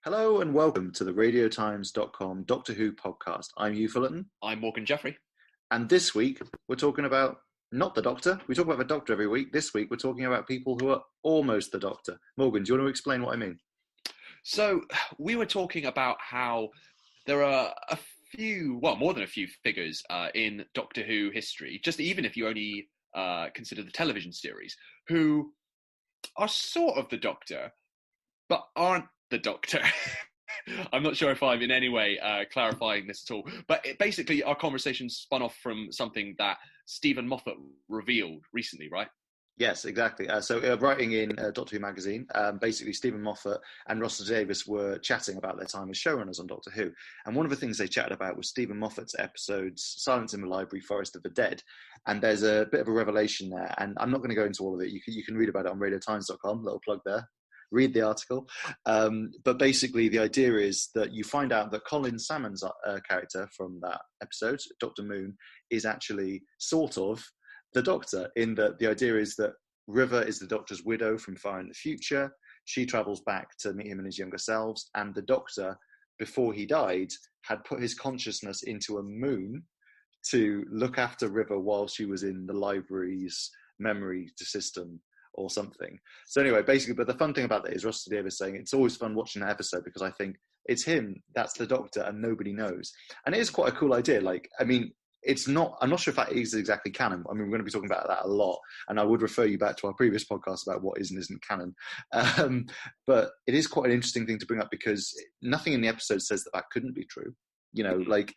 Hello and welcome to the radiotimes.com Doctor Who podcast. I'm Hugh Fullerton. I'm Morgan Jeffrey. And this week we're talking about not the Doctor. We talk about the Doctor every week. This week we're talking about people who are almost the Doctor. Morgan, do you want to explain what I mean? So we were talking about how there are a few, well, more than a few figures in Doctor Who history, just even if you only consider the television series, who are sort of the Doctor, but aren't the Doctor. I'm not sure if I'm in any way clarifying this at all, but basically our conversation spun off from something that Stephen Moffat revealed recently, right? Yes, exactly. So writing in Doctor Who magazine, basically Stephen Moffat and Russell Davies were chatting about their time as showrunners on Doctor Who. And one of the things they chatted about was Stephen Moffat's episodes, Silence in the Library, Forest of the Dead. And there's a bit of a revelation there. And I'm not going to go into all of it. You can read about it on radiotimes.com, little plug there. Read the article. But basically the idea is that you find out that Colin Salmon's character from that episode, Dr. Moon, is actually sort of the Doctor, in that the idea is that River is the Doctor's widow from far in the future. She travels back to meet him and his younger selves, and the Doctor, before he died, had put his consciousness into a moon to look after River while she was in the library's memory system or something. So anyway, basically, but the fun thing about that is Russell Davies saying it's always fun watching that episode because I think it's him, that's the Doctor, and nobody knows. And it is quite a cool idea. Like, I mean, I'm not sure if that is exactly canon. I mean, we're going to be talking about that a lot, and I would refer you back to our previous podcast about what is and isn't canon. But it is quite an interesting thing to bring up because nothing in the episode says that couldn't be true. You know, like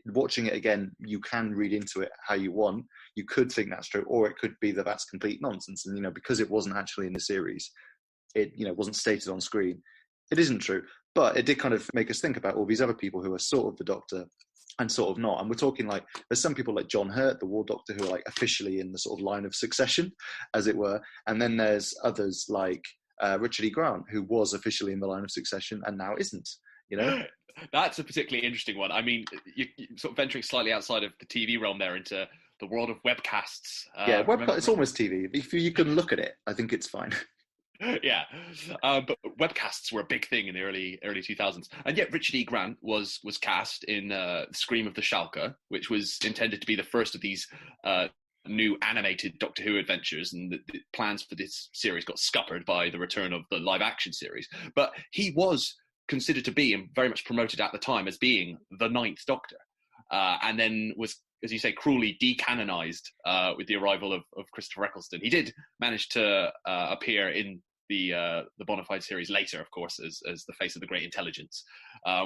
watching it again, you can read into it how you want. You could think that's true, or it could be that that's complete nonsense. And, because it wasn't actually in the series, it, wasn't stated on screen. It isn't true, but it did kind of make us think about all these other people who are sort of the Doctor and sort of not. And we're talking like, there's some people like John Hurt, the War Doctor, who are like officially in the sort of line of succession, as it were. And then there's others like Richard E. Grant, who was officially in the line of succession and now isn't. That's a particularly interesting one. I mean, you're sort of venturing slightly outside of the TV realm there into the world of webcasts. It's almost TV. If you can look at it, I think it's fine. Yeah, but webcasts were a big thing in the early 2000s, and yet Richard E. Grant was cast in Scream of the Shalka, which was intended to be the first of these new animated Doctor Who adventures, and the plans for this series got scuppered by the return of the live action series. But he was considered to be, and very much promoted at the time, as being the Ninth Doctor, and then was, as you say, cruelly decanonized with the arrival of Christopher Eccleston. He did manage to appear in the Bonafide series later, of course, as the face of the Great Intelligence,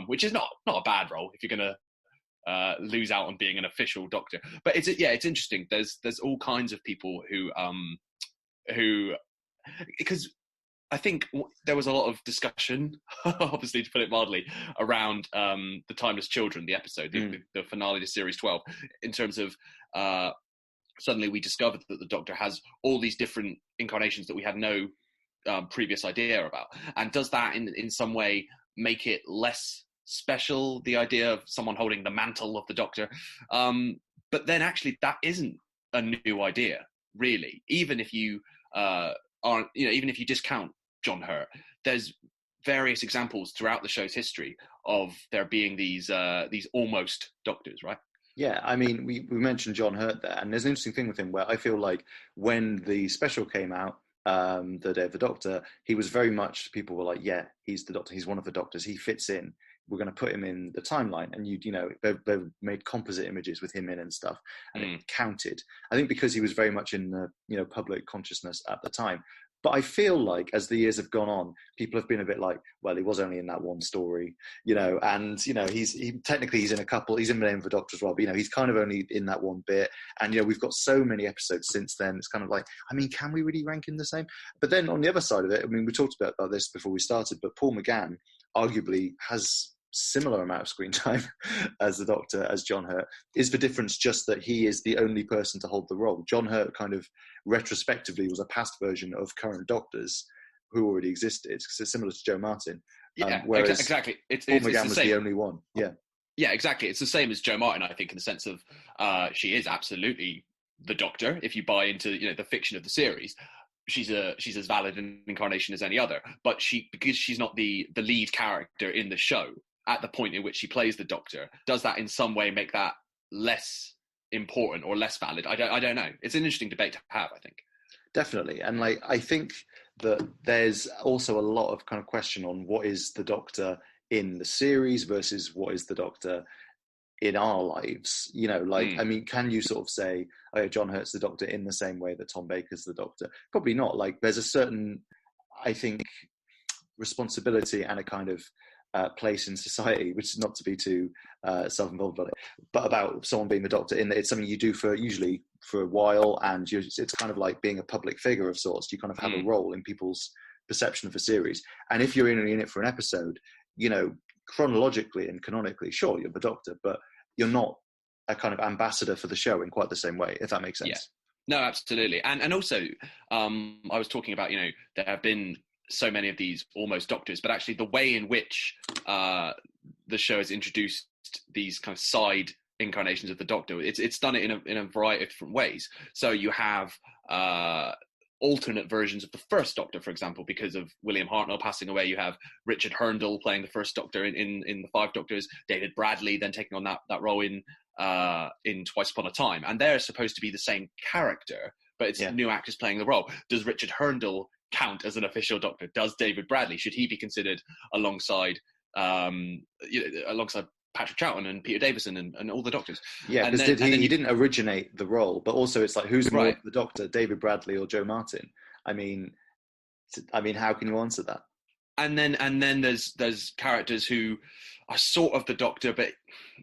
which is not a bad role if you're going to lose out on being an official Doctor. But it's interesting. There's all kinds of people who because I think there was a lot of discussion, obviously to put it mildly, around The Timeless Children, the episode, the finale to Series 12, in terms of suddenly we discovered that the Doctor has all these different incarnations that we had no previous idea about. And does that in some way make it less special, the idea of someone holding the mantle of the Doctor? But then actually that isn't a new idea, really. Even if you even if you discount John Hurt, there's various examples throughout the show's history of there being these almost Doctors, right? Yeah, I mean, we mentioned John Hurt there, and there's an interesting thing with him where I feel like when the special came out, the Day of the Doctor, he was very much, people were like, yeah, he's the Doctor, he's one of the Doctors, he fits in. We're going to put him in the timeline, and they've made composite images with him in and stuff, and it counted. I think because he was very much in the public consciousness at the time. But I feel like as the years have gone on, people have been a bit like, well, he was only in that one story, and he's technically in a couple. He's in the Name of the Doctor as well, but he's kind of only in that one bit. And we've got so many episodes since then. It's kind of like, I mean, can we really rank him the same? But then on the other side of it, I mean, we talked about this before we started, but Paul McGann arguably has similar amount of screen time as the Doctor, as John Hurt. Is the difference just that he is the only person to hold the role? John Hurt kind of retrospectively was a past version of current Doctors who already existed. It's similar to Joe Martin. Whereas exactly. Paul McGann was the only one. Yeah, exactly. It's the same as Joe Martin, I think, in the sense of she is absolutely the Doctor if you buy into the fiction of the series. she's as valid an incarnation as any other. But because she's not the lead character in the show at the point in which she plays the Doctor, does that in some way make that less important or less valid? I don't know. It's an interesting debate to have, I think. Definitely. And like, I think that there's also a lot of kind of question on what is the Doctor in the series versus what is the Doctor in our lives. You know, like, I mean, can you sort of say, oh, John Hurt's the Doctor in the same way that Tom Baker's the Doctor? Probably not. Like, there's a certain, I think, responsibility and a kind of place in society, which is not to be too self-involved about it, but about someone being the Doctor, in that it's something you do usually for a while, and it's kind of like being a public figure of sorts. You kind of have a role in people's perception of a series, and if you're in it for an episode, you know, chronologically and canonically, sure, you're the Doctor, but you're not a kind of ambassador for the show in quite the same way, if that makes sense. Yeah. No, absolutely. And also, I was talking about, you know, there have been so many of these almost Doctors, but actually the way in which the show has introduced these kind of side incarnations of the Doctor, it's done it in a variety of different ways. So you have alternate versions of the first Doctor, for example, because of William Hartnell passing away. You have Richard Hurndall playing the first Doctor in the Five Doctors, David Bradley then taking on that role in Twice Upon a Time, and they're supposed to be the same character, but it's new actors playing the role. Does Richard Hurndall count as an official Doctor? Does David Bradley, should he be considered alongside alongside Patrick Troughton and Peter Davison and all the Doctors? Yeah, because he didn't originate the role, but also it's like, who's more the Doctor, David Bradley or Joe Martin? I mean, how can you answer that? And then there's characters who are sort of the Doctor,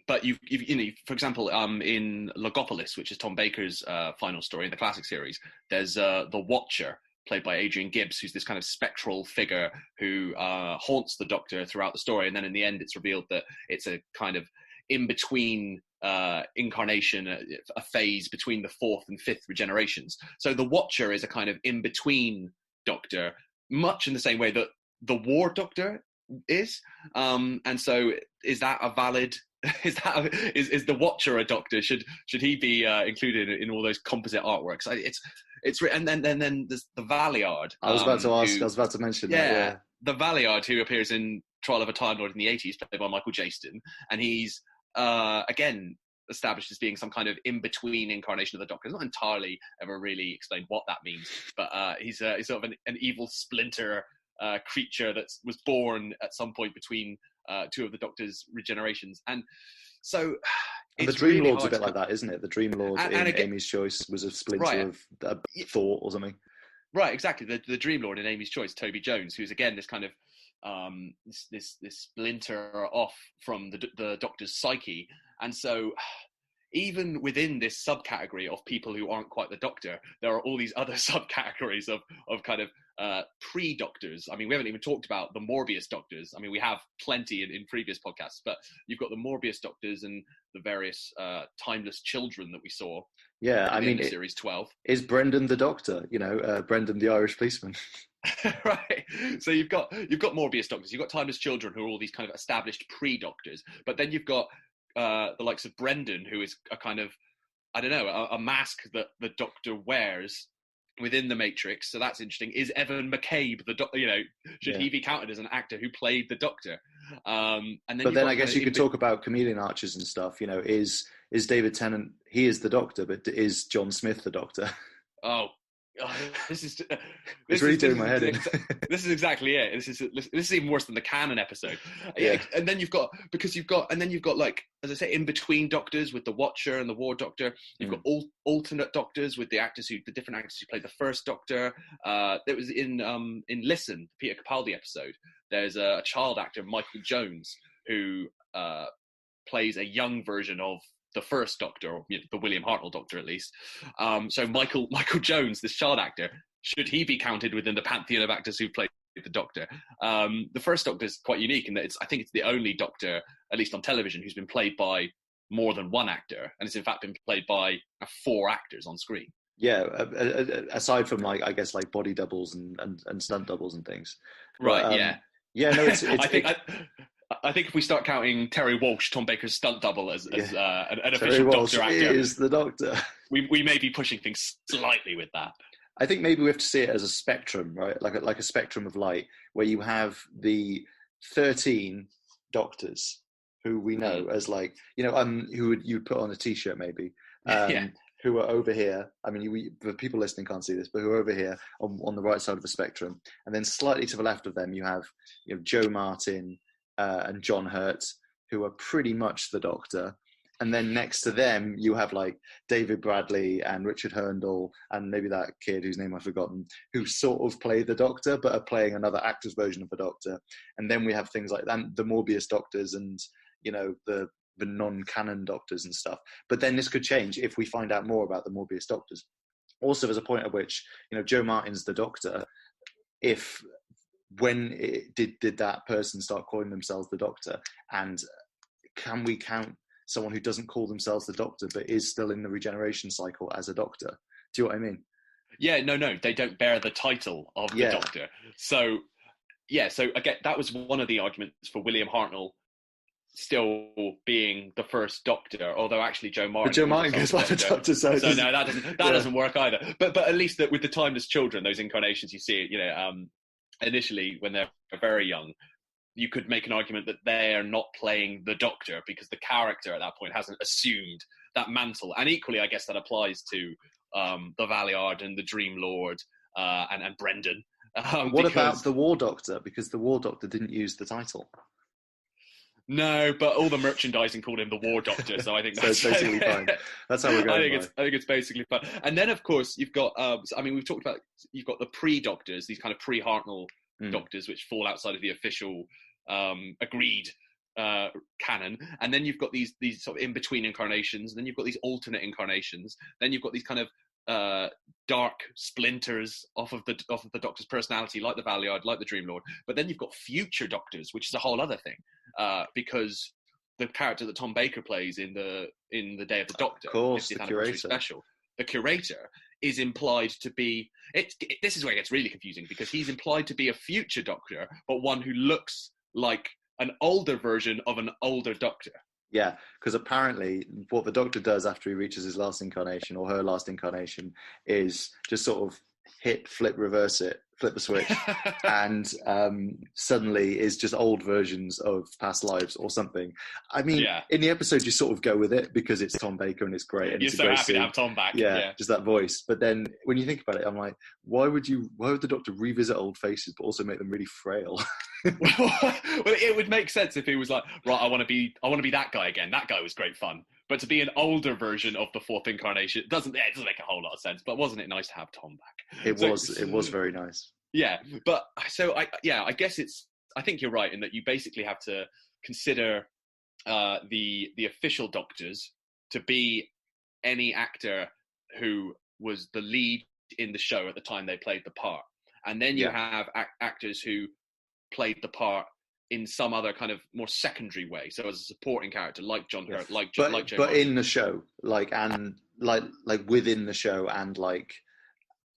but you know, for example, in Logopolis, which is Tom Baker's final story in the classic series, there's the Watcher, played by Adrian Gibbs, who's this kind of spectral figure who haunts the Doctor throughout the story. And then in the end, it's revealed that it's a kind of in-between incarnation, a phase between the fourth and fifth regenerations. So the Watcher is a kind of in-between Doctor, much in the same way that the War Doctor is. And so is that a valid... Is the Watcher a Doctor? Should he be included in all those composite artworks? And then there's the Valiard. I was about to mention that. Yeah, the Valiard, who appears in Trial of a Time Lord in the 80s, played by Michael Jaston, and he's again established as being some kind of in-between incarnation of the Doctor. It's not entirely ever really explained what that means, but he's sort of an evil Splinter creature that was born at some point between two of the Doctor's regenerations. And so and the Dream Lord's a bit like that, isn't it? The Dream Lord in Amy's Choice was a splinter of Thought or something. Right, exactly. The Dream Lord in Amy's Choice, Toby Jones, who's again this kind of this splinter off from the Doctor's psyche. And so even within this subcategory of people who aren't quite the Doctor, there are all these other subcategories of kind of pre-Doctors. I mean, we haven't even talked about the Morbius Doctors. I mean, we have plenty in previous podcasts, but you've got the Morbius Doctors and the various timeless children that we saw. Yeah, I mean, series 12. Is Brendan the Doctor? You know, Brendan the Irish policeman. Right. So you've got Morbius Doctors. You've got timeless children who are all these kind of established pre-Doctors. But then you've got the likes of Brendan, who is a kind of, I don't know, a mask that the Doctor wears within the Matrix. So that's interesting. Is Evan McCabe the Doctor? You know, should he be counted as an actor who played the Doctor? And then but then I guess you could talk about chameleon archers and stuff. You know, is David Tennant? He is the Doctor, but is John Smith the Doctor? Oh, this is really doing my head in. This is exactly it. This is even worse than the canon episode. Yeah. And then you've got like, as I say, in between Doctors with the Watcher and the War Doctor. You've got alternate Doctors with the different actors who played the first Doctor. There was in Listen, the Peter Capaldi episode. There's a child actor, Michael Jones, who plays a young version of the first Doctor, or the William Hartnell Doctor at least. So Michael Jones, this child actor, should he be counted within the pantheon of actors who played the Doctor? The first Doctor is quite unique in that I think it's the only Doctor, at least on television, who's been played by more than one actor, and it's in fact been played by 4 actors on screen. Yeah, aside from like, I guess, like body doubles and stunt doubles and things. Right. But, yeah. No, it's I think if we start counting Terry Walsh, Tom Baker's stunt double, as an Terry official Walsh Doctor actor, is the Doctor. We may be pushing things slightly with that. I think maybe we have to see it as a spectrum, right? Like a spectrum of light, where you have the 13 doctors who we know as like, who you'd put on a t-shirt maybe, Yeah. who are over here. I mean, the people listening can't see this, but who are over here on the right side of the spectrum. And then slightly to the left of them, you have Joe Martin and John Hurt, who are pretty much the Doctor. And then next to them, you have like David Bradley and Richard Hurndall and maybe that kid whose name I've forgotten, who sort of play the Doctor, but are playing another actor's version of the Doctor. And then we have things like the Morbius Doctors and, the non-canon Doctors and stuff. But then this could change if we find out more about the Morbius Doctors. Also, there's a point at which, Joe Martin's the Doctor. Did that person start calling themselves the Doctor? And can we count someone who doesn't call themselves the Doctor but is still in the regeneration cycle as a Doctor? Do you know what I mean? Yeah, no, they don't bear the title of the Doctor. So again, that was one of the arguments for William Hartnell still being the first Doctor, although actually Joe Martin. But Joe Martin goes by the Doctor, so no, that doesn't work either. But at least that with the timeless children, those incarnations you see, initially when they're very young, you could make an argument that they are not playing the Doctor because the character at that point hasn't assumed that mantle. And equally, I guess that applies to the Valiard and the Dream Lord and Brendan. What about the War Doctor? Because the War Doctor didn't use the title. No, but all the merchandising called him the War Doctor, so I think that's so basically fine. That's how we're going. I think it's basically fine. And then, of course, you've got. We've talked about. You've got the pre-Doctors, these kind of pre-Hartnell Doctors, which fall outside of the official agreed canon. And then you've got these sort of in-between incarnations. And then you've got these alternate incarnations. Then you've got these kind of dark splinters off of the Doctor's personality, like the Valiard, like the Dream Lord. But then you've got future Doctors, which is a whole other thing, because the character that Tom Baker plays in the Day of the Doctor, of course, the Curator special, the Curator is implied to be. This is where it gets really confusing because he's implied to be a future Doctor, but one who looks like an older version of an older Doctor. Yeah, because apparently what the Doctor does after he reaches his last incarnation or her last incarnation is just sort of flip the switch, and suddenly is just old versions of past lives or something. I mean, in the episode you sort of go with it because it's Tom Baker and it's great. And you're it's so happy to have Tom back. Yeah, just that voice. But then when you think about it, I'm like, why would the Doctor revisit old faces but also make them really frail? Well, it would make sense if he was like, right, I want to be that guy again. That guy was great fun. But to be an older version of the fourth incarnation, it doesn't make a whole lot of sense. But wasn't it nice to have Tom back? It was very nice. Yeah, but I guess I think you're right in that you basically have to consider the official Doctors to be any actor who was the lead in the show at the time they played the part, and then you have actors who played the part in some other kind of more secondary way, so as a supporting character, like John Hurt, like Joe Martin. In the show, like within the show, and like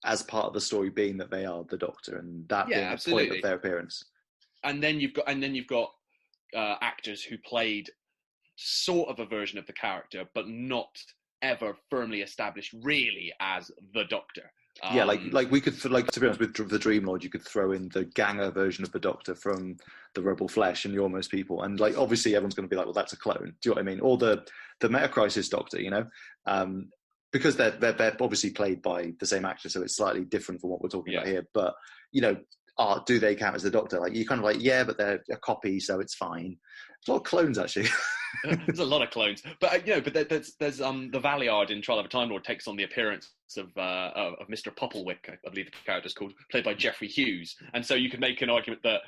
as part of the story being that they are the Doctor, and that being the point of their appearance. And then you've got actors who played sort of a version of the character, but not ever firmly established really as the Doctor. We could, to be honest, with the Dream Lord, you could throw in the Ganger version of the Doctor from the Rebel Flesh and the Almost People, and like obviously everyone's going to be like, well, that's a clone. Do you know what I mean? Or the Meta Crisis Doctor, because they're obviously played by the same actor, so it's slightly different from what we're talking about here. But do they count as the Doctor? Like you kind of like, but they're a copy, so it's fine. There's a lot of clones actually. There's a lot of clones, but there's the Valiard in Trial of a Time Lord takes on the appearance of Mr. Popplewick, I believe the character's called, played by Geoffrey Hughes, and so you could make an argument that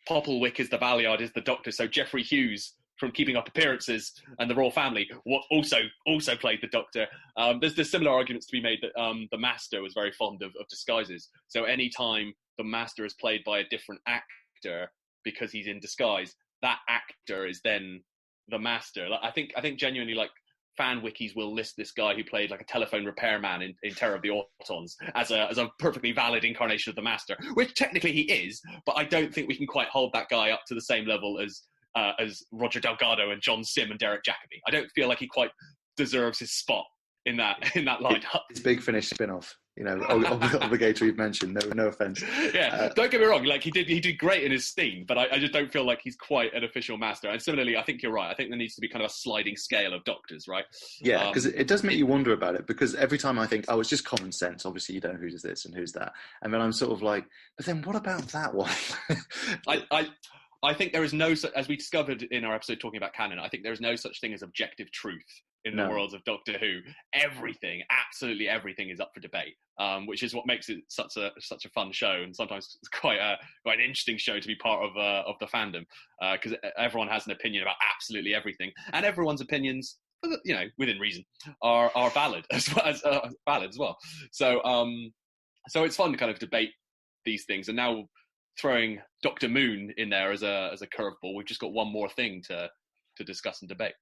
Popplewick is the Valiard, is the Doctor, so Geoffrey Hughes from Keeping Up Appearances and the Royal Family also played the Doctor. There's similar arguments to be made that the Master was very fond of disguises, so any time the Master is played by a different actor because he's in disguise, that actor is then the Master. Like, I think genuinely, like, fan wikis will list this guy who played like a telephone repairman in Terror of the Autons as a perfectly valid incarnation of the Master, which technically he is, but I don't think we can quite hold that guy up to the same level as Roger Delgado and John Sim and Derek Jacobi. I don't feel like he quite deserves his spot in that lineup. It's Big Finish spin-off. obligatory mention. No offense. Yeah, don't get me wrong. Like he did great in his scene, but I just don't feel like he's quite an official master. And similarly, I think you're right. I think there needs to be kind of a sliding scale of doctors, right? Yeah, because it does make you wonder about it. Because every time I think, oh, it's just common sense. Obviously, you don't know who's this and who's that, and then I'm sort of like, but then what about that one? I think there is no, as we discovered in our episode talking about canon, I think there is no such thing as objective truth in the worlds of Doctor Who. Everything, absolutely everything, is up for debate, which is what makes it such a fun show, and sometimes it's quite an interesting show to be part of the fandom, because everyone has an opinion about absolutely everything, and everyone's opinions, within reason, are valid as well. So it's fun to kind of debate these things, and now throwing Dr. Moon in there as a curveball, we've just got one more thing to discuss and debate.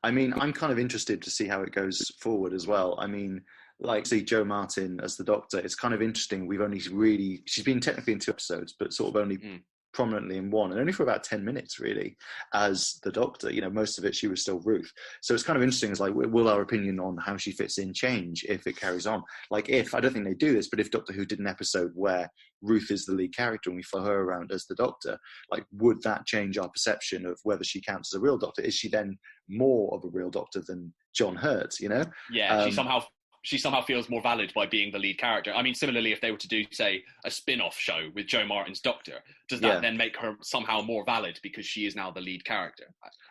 I mean, I'm kind of interested to see how it goes forward as well. I mean, like, see Jo Martin as the Doctor, it's kind of interesting. She's been technically in 2 episodes, but sort of only prominently in 1, and only for about 10 minutes really as the Doctor. Most of it she was still Ruth, so it's kind of interesting. It's like, will our opinion on how she fits in change if it carries on? Like, if, I don't think they do this, but if Doctor Who did an episode where Ruth is the lead character and we follow her around as the Doctor, like, would that change our perception of whether she counts as a real Doctor? Is she then more of a real Doctor than John Hurt? Yeah, she somehow feels more valid by being the lead character. I mean, similarly, if they were to do, say, a spin-off show with Jo Martin's Doctor, does that then make her somehow more valid because she is now the lead character?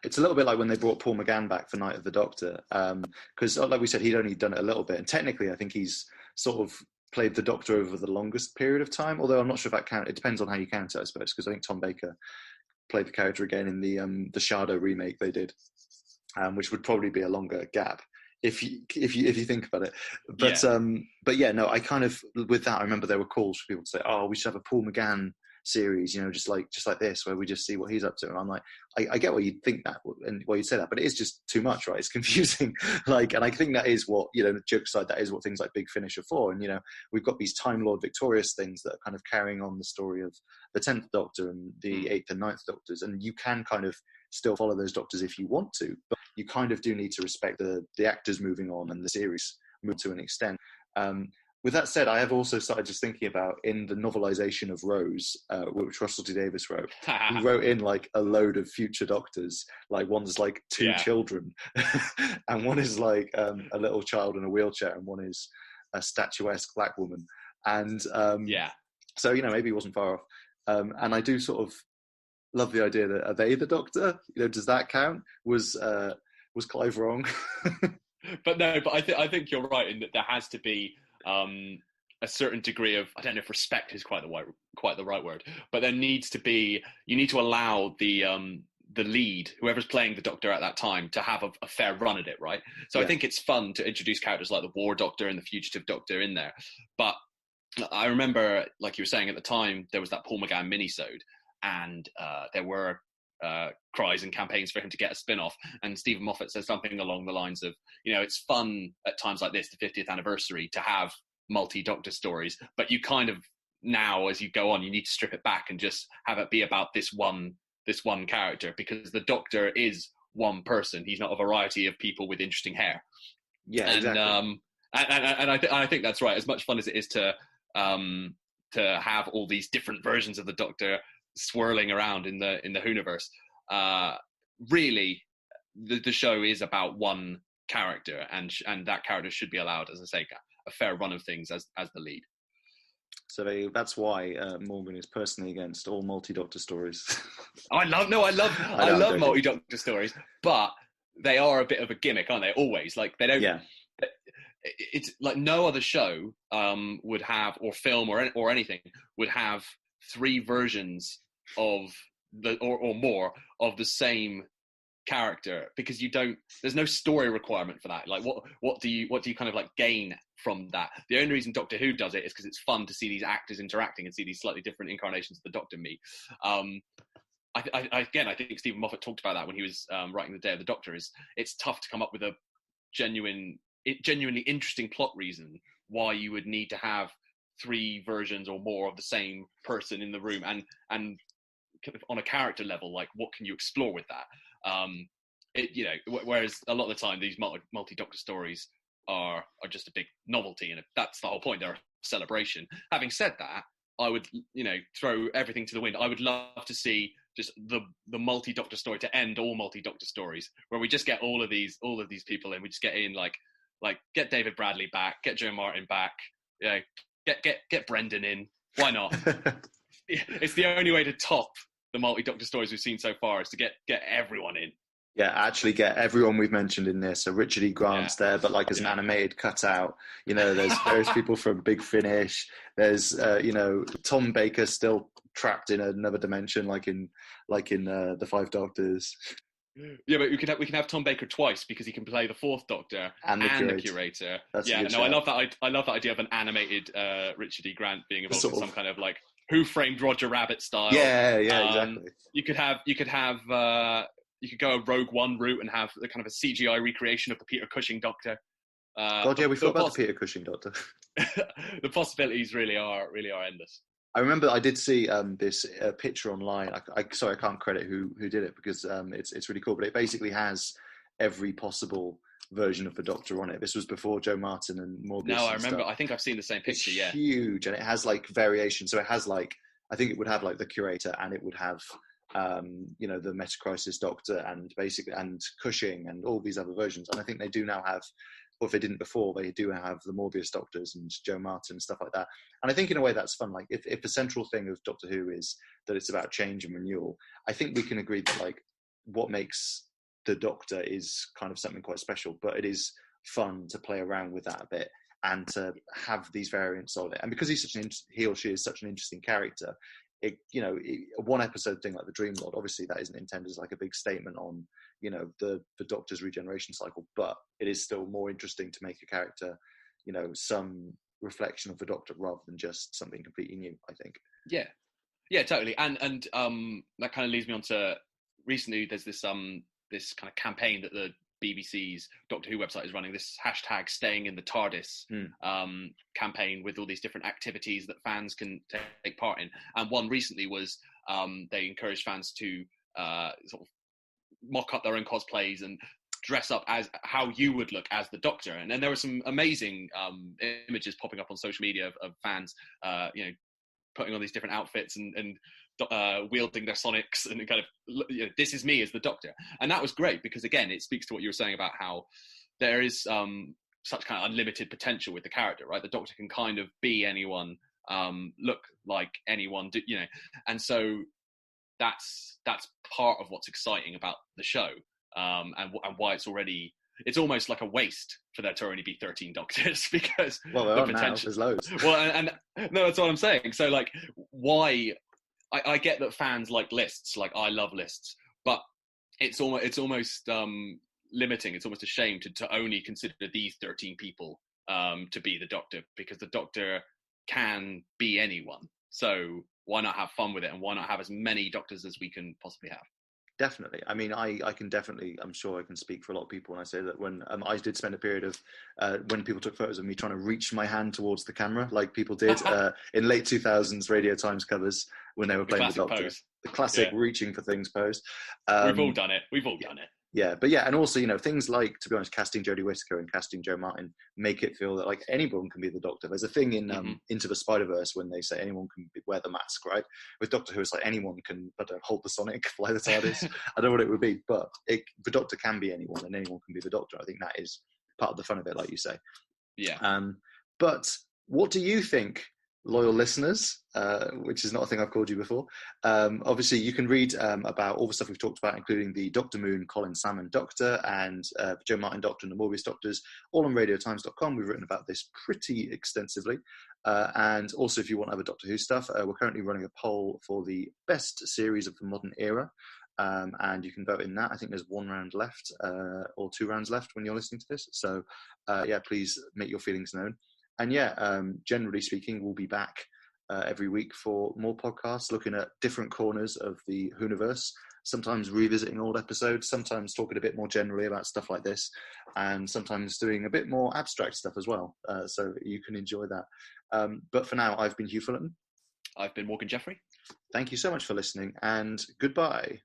It's a little bit like when they brought Paul McGann back for Night of the Doctor, because like we said, he'd only done it a little bit, and technically I think he's sort of played the Doctor over the longest period of time, although I'm not sure if that counts. It depends on how you count it, I suppose, because I think Tom Baker played the character again in the Shadow remake they did, which would probably be a longer gap if you think about it. But yeah, no, I kind of, with that, I remember there were calls for people to say, oh, we should have a Paul McGann series, just like this, where we just see what he's up to. And I'm like, I get why you'd think that and why you'd say that, but it is just too much, right? It's confusing. And I think that is what, joke aside, that is what things like Big Finish are for. And we've got these Time Lord Victorious things that are kind of carrying on the story of the 10th Doctor and the 8th and 9th Doctors, and you can kind of still follow those Doctors if you want to, but you kind of do need to respect the actors moving on and the series move to an extent. With that said, I have also started just thinking about, in the novelization of Rose, which Russell T Davies wrote, he wrote in like a load of future Doctors. Like, one's like 2 children, and one is like a little child in a wheelchair, and one is a statuesque black woman. And so maybe he wasn't far off. And I do sort of love the idea that, are they the Doctor? Does that count? Was Clive wrong? But I think you're right in that there has to be a certain degree of, I don't know if respect is quite the right word, but there needs to be, you need to allow the lead, whoever's playing the Doctor at that time, to have a fair run at it, right? So I think it's fun to introduce characters like the War Doctor and the Fugitive Doctor in there. But I remember, like you were saying, at the time, there was that Paul McGann minisode, and there were cries and campaigns for him to get a spin-off, and Stephen Moffat says something along the lines of, it's fun at times like this, the 50th anniversary, to have multi-Doctor stories, but you kind of, now as you go on, you need to strip it back and just have it be about this one character, because the Doctor is one person. He's not a variety of people with interesting hair. Exactly. And I think that's right. As much fun as it is to have all these different versions of the Doctor swirling around in the Whoniverse, really the show is about one character, and that character should be allowed, as I say, a fair run of things as the lead. So that's why Morgan is personally against all multi-Doctor stories. I love multi-Doctor stories, but they are a bit of a gimmick, aren't they? Always, like, they don't. Yeah. It's like no other show would have, or film or anything would have 3 versions of or more of the same character, because there's no story requirement for that. Like, what do you kind of like gain from that? The only reason Doctor Who does it is because it's fun to see these actors interacting and see these slightly different incarnations of the Doctor meet. I think Stephen Moffat talked about that when he was writing The Day of the Doctor. It's tough to come up with a genuinely interesting plot reason why you would need to have 3 versions or more of the same person in the room, and kind of on a character level, like, what can you explore with that? Whereas a lot of the time these multi-Doctor stories are just a big novelty, and that's the whole point. They're a celebration. Having said that, I would, throw everything to the wind. I would love to see just the multi-Doctor story to end all multi-Doctor stories, where we just get all of these people in. We just get in like get David Bradley back, get Joe Martin back, get Brendan in. Why not? It's the only way to top the multi-Doctor stories we've seen so far, is to get everyone in. Yeah, actually get everyone we've mentioned in this. So Richard E. Grant's there, but like as an animated cutout. There's various people from Big Finish. There's Tom Baker still trapped in another dimension, like in the Five Doctors. Yeah, but we can have Tom Baker twice, because he can play the Fourth Doctor and the Curator. Shout. I love that. I love that idea of an animated Richard E. Grant being involved in some kind of like Who Framed Roger Rabbit style. Yeah, exactly. You could go a Rogue One route and have the kind of a CGI recreation of the Peter Cushing Doctor. We forgot about the Peter Cushing Doctor. The possibilities really are endless. I remember I did see this picture online. I can't credit who did it, because it's really cool. But it basically has every possible version of the Doctor on it. This was before Joe Martin and Morbius. No, I remember. I think I've seen the same picture. It's huge, and it has like variation. So it has like, I think it would have like the Curator, and it would have the Meta-Crisis Doctor, and Cushing, and all these other versions. And I think they do now have, or if they didn't before, they do have the Morbius Doctors and Joe Martin and stuff like that. And I think in a way that's fun. Like if the central thing of Doctor Who is that it's about change and renewal, I think we can agree that like what makes the Doctor is kind of something quite special, but it is fun to play around with that a bit and to have these variants of it. And because he or she is such an interesting character, a one episode thing like the Dream Lord, obviously that isn't intended as like a big statement on the Doctor's regeneration cycle, but it is still more interesting to make a character some reflection of the Doctor rather than just something completely new, I think. Yeah, totally. And that kind of leads me on to recently there's this kind of campaign that the BBC's Doctor Who website is running, this hashtag Staying in the TARDIS campaign, with all these different activities that fans can take part in. And one recently was they encouraged fans to sort of mock up their own cosplays and dress up as how you would look as the Doctor. And then there were some amazing images popping up on social media of fans putting on these different outfits and wielding their sonics and kind of, this is me as the Doctor. And that was great, because again, it speaks to what you were saying about how there is such kind of unlimited potential with the character, right? The Doctor can kind of be anyone, look like anyone, and so that's part of what's exciting about the show, and why it's almost like a waste for there to only be 13 Doctors, because the potential, there's loads. Well, and no, that's what I'm saying. So like, why? I get that fans like lists, like I love lists, but it's almost limiting. It's almost a shame to only consider these 13 people to be the Doctor, because the Doctor can be anyone. So why not have fun with it, and why not have as many Doctors as we can possibly have? Definitely. I mean, I can definitely, I'm sure I can speak for a lot of people when I say that when I did spend a period of when people took photos of me trying to reach my hand towards the camera, like people did in late 2000s Radio Times covers when they were playing the Doctor. Pose. The classic reaching for things pose. We've all done it. Yeah, but and also, things like, to be honest, casting Jodie Whittaker and casting Joe Martin make it feel that like anyone can be the Doctor. There's a thing in Into the Spider-Verse when they say anyone can wear the mask, right? With Doctor Who, it's like anyone can, hold the Sonic, fly the TARDIS. I don't know what it would be, but the Doctor can be anyone, and anyone can be the Doctor. I think that is part of the fun of it, like you say. Yeah. But what do you think, loyal listeners, which is not a thing I've called you before? Obviously, you can read about all the stuff we've talked about, including the Doctor Moon, Colin Salmon Doctor, and Joe Martin Doctor and the Morbius Doctors, all on radiotimes.com. We've written about this pretty extensively. And also, if you want other Doctor Who stuff, we're currently running a poll for the best series of the modern era. And you can vote in that. I think there's 1 round left, or 2 rounds left when you're listening to this. So, please make your feelings known. And generally speaking, we'll be back every week for more podcasts, looking at different corners of the Whoniverse, sometimes revisiting old episodes, sometimes talking a bit more generally about stuff like this, and sometimes doing a bit more abstract stuff as well. So you can enjoy that. But for now, I've been Hugh Fullerton. I've been Morgan Jeffrey. Thank you so much for listening, and goodbye.